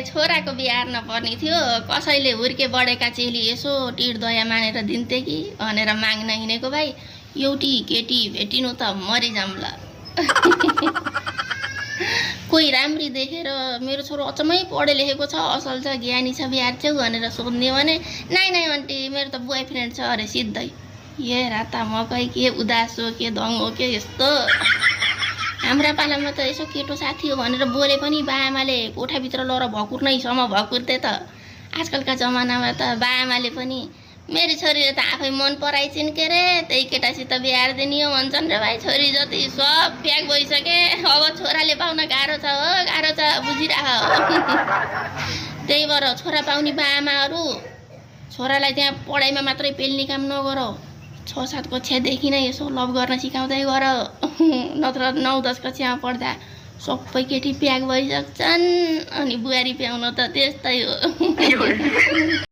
छोराको बिहा नपर्ने थियो कसैले हुर्के बढेका चेली यसो टिड दया मानेर दिन्थे कि भनेर माग्न हिँडेको भाइ एउटी केटी भेटिनु त मरिजाम ल कोही राम्री देखेर मेरो छोरो अचम्मै पढे लेखेको छ असल छ ज्ञानी छ बिहा छेउ भनेर सोध्ने भने नाइ नाइ आन्टी मेरो त बोय फ्रेन्ड छ अरे सिधै ए राता मकै के उदास हो के दङ हो के यस्तो हाम्रा पालामा त यसो केटो साथी हो भनेर बोले पनि बाआमाले कोठाभित्र लर भकुर्नैसम्म भकुर्थे त आजकलका जमानामा त बाआमाले पनि मेरो छोरीले त आफै मन पराइछिन् के रे त्यही केटासित बिहा दिने हो भन्छन् रे भाइ छोरी जति सब प्याक भइसके अब छोराले पाउन गाह्रो छ हो गाह्रो छ बुझिराख त्यही भएर छोरा पाउने बाआमाहरू छोरालाई त्यहाँ पढाइमा मात्रै पेल्ने काम नगर 6-7 कक्षादेखि नै यसो लभ गर्न सिकाउँदै गर नत्र 9-10 कक्षामा पढ्दा सबै केटी प्याक भइसक्छन् अनि बुहारी प्याउन त त्यस्तै हो